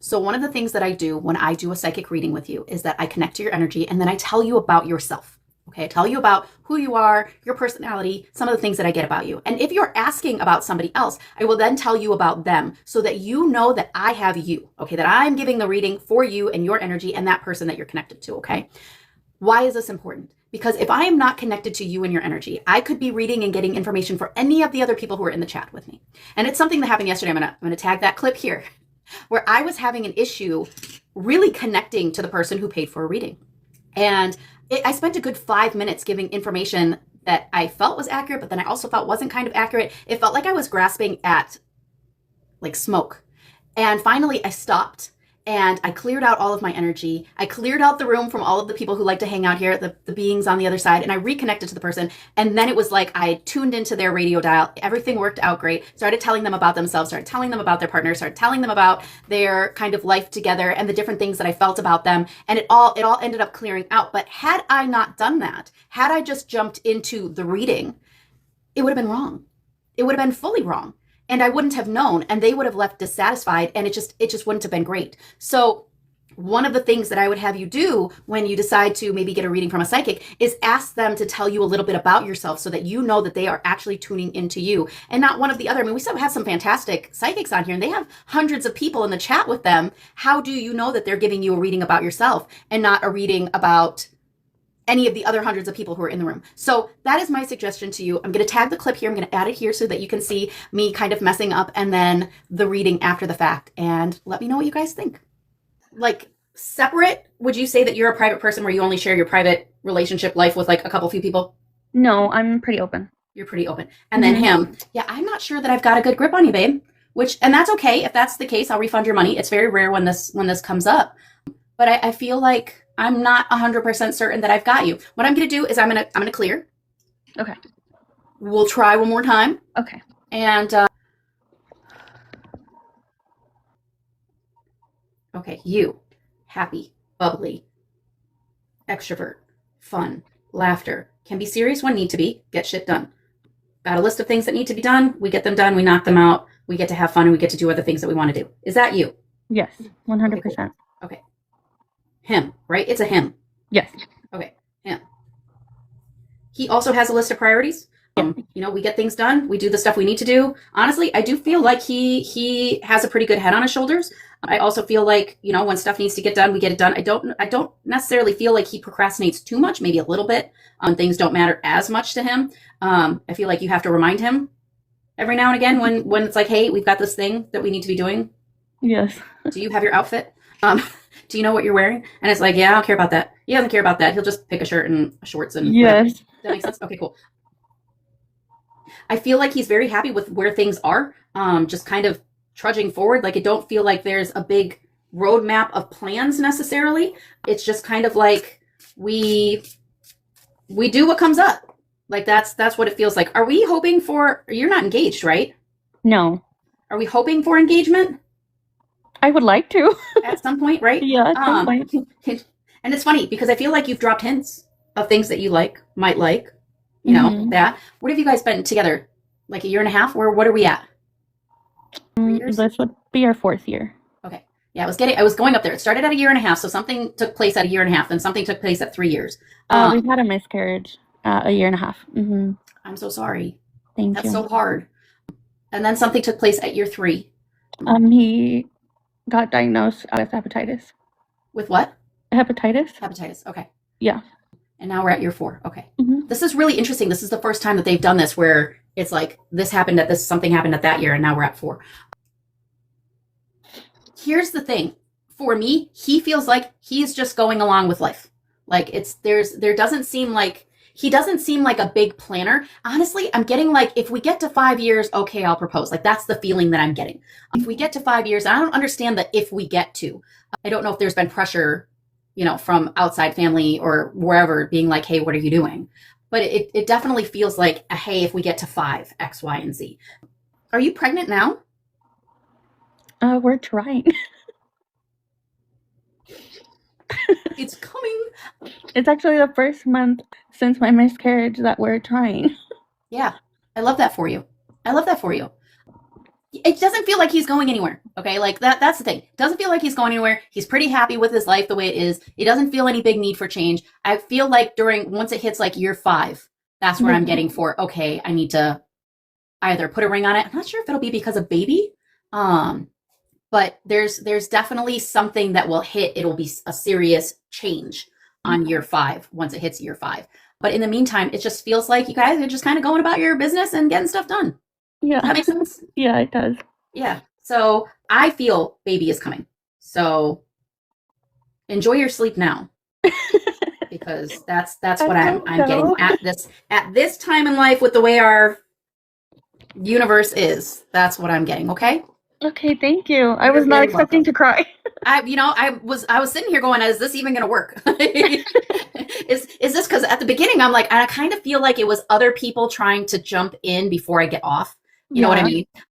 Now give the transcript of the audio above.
So one of the things that I do when I do a psychic reading with you is that I connect to your energy and then I tell you about yourself. Okay, I tell you about who you are, your personality, some of the things that I get about you. And if you're asking about somebody else, I will then tell you about them so that you know that I have you, okay, that I'm giving the reading for you and your energy and that person that you're connected to, okay? Why is this important? Because if I am not connected to you and your energy, I could be reading and getting information for any of the other people who are in the chat with me. And it's something that happened yesterday. I'm gonna tag that clip here where I was having an issue really connecting to the person who paid for a reading. And I spent a good 5 minutes giving information that I felt was accurate, but then I also felt wasn't kind of accurate. It felt like I was grasping at like smoke. And finally I stopped and I cleared out all of my energy. I cleared out the room from all of the people who like to hang out here, the beings on the other side, and I reconnected to the person. And then it was like I tuned into their radio dial. Everything worked out great. Started telling them about themselves, started telling them about their partner, started telling them about their kind of life together and the different things that I felt about them. And it all ended up clearing out. But had I not done that, had I just jumped into the reading, it would have been wrong. It would have been fully wrong. And I wouldn't have known, and they would have left dissatisfied, and it just wouldn't have been great. So one of the things that I would have you do when you decide to maybe get a reading from a psychic is ask them to tell you a little bit about yourself so that you know that they are actually tuning into you and not one of the other. I mean, we still have some fantastic psychics on here and they have hundreds of people in the chat with them. How do you know that they're giving you a reading about yourself and not a reading about any of the other hundreds of people who are in the room? So that is my suggestion to you. I'm going to tag the clip here. I'm going to add it here so that you can see me kind of messing up and then the reading after the fact. And let me know what you guys think. Like separate, would you say that you're a private person where you only share your private relationship life with like a couple few people? No, I'm pretty open. You're pretty open. And then him, yeah, I'm not sure that I've got a good grip on you, babe. And that's okay. If that's the case, I'll refund your money. It's very rare when this comes up. But I feel like I'm not 100% certain that I've got you. What I'm going to do is I'm going to clear. Okay. We'll try one more time. Okay. And okay, you, happy, bubbly, extrovert, fun, laughter, can be serious when need to be, get shit done. Got a list of things that need to be done. We get them done. We knock them out. We get to have fun and we get to do other things that we want to do. Is that you? Yes, 100%. Okay, cool. Okay. Him, right? It's a him. Yes. Okay, him. He also has a list of priorities. We get things done. We do the stuff we need to do. Honestly, I do feel like he has a pretty good head on his shoulders. I also feel like, when stuff needs to get done, we get it done. I don't necessarily feel like he procrastinates too much, maybe a little bit. Things don't matter as much to him. I feel like you have to remind him every now and again when it's like, hey, we've got this thing that we need to be doing. Yes. Do you have your outfit? Do you know what you're wearing? And it's like, yeah, I don't care about that. He doesn't care about that. He'll just pick a shirt and shorts and yes. Whatever. That makes sense? Okay, cool. I feel like he's very happy with where things are, just kind of trudging forward. Like I don't feel like there's a big roadmap of plans necessarily. It's just kind of like we do what comes up. Like that's what it feels like. Are we hoping for, you're not engaged, right? No. Are we hoping for engagement? I would like to. At some point, right? Yeah, at some point. And it's funny because I feel like you've dropped hints of things that you might like, that. What have you guys been together? Like a year and a half? What are we at? 3 years? This would be our 4th year. Okay. Yeah, I was going up there. It started at a year and a half. So something took place at a year and a half. Then something took place at 3 years. We've had a miscarriage a year and a half. Mm-hmm. I'm so sorry. Thank you. That's so hard. And then something took place at year 3. He got diagnosed with hepatitis. With what? Hepatitis. Hepatitis. Okay. Yeah. And now we're at year 4. Okay. Mm-hmm. This is really interesting. This is the first time that they've done this where it's like something happened at that year and now we're at 4. Here's the thing. For me, he feels like he's just going along with life. Like he doesn't seem like a big planner. Honestly, I'm getting like, if we get to 5 years, okay, I'll propose. Like that's the feeling that I'm getting. If we get to 5 years, I don't understand the if we get to. I don't know if there's been pressure, from outside family or wherever being like, hey, what are you doing? But it definitely feels like, hey, if we get to 5, X, Y, and Z. Are you pregnant now? We're trying. It's coming. It's actually the first month since my miscarriage that we're trying. Yeah, I love that for you. it doesn't feel like he's going anywhere. Okay, like that's the thing. It doesn't feel like he's going anywhere. He's pretty happy with his life the way it is. He doesn't feel any big need for change. I feel like once it hits like year 5, that's where I'm Yeah. getting for, okay, I need to either put a ring on it. I'm not sure if it'll be because of baby. Um, but there's definitely something that will hit. It'll be a serious change on Okay. year 5 once it hits year 5. But in the meantime, it just feels like you guys are just kind of going about your business and getting stuff done. Does Yeah. that make sense? Yeah, it does. Yeah. So I feel baby is coming. So enjoy your sleep now because that's I what hope I'm getting so. at this time in life with the way our universe is. That's what I'm getting. Okay. Okay, thank you. I You're was not very expecting welcome. to cry. I was sitting here going, is this even going to work? Is this because at the beginning I'm like, I kind of feel like it was other people trying to jump in before I get off. You know what I Yeah. mean?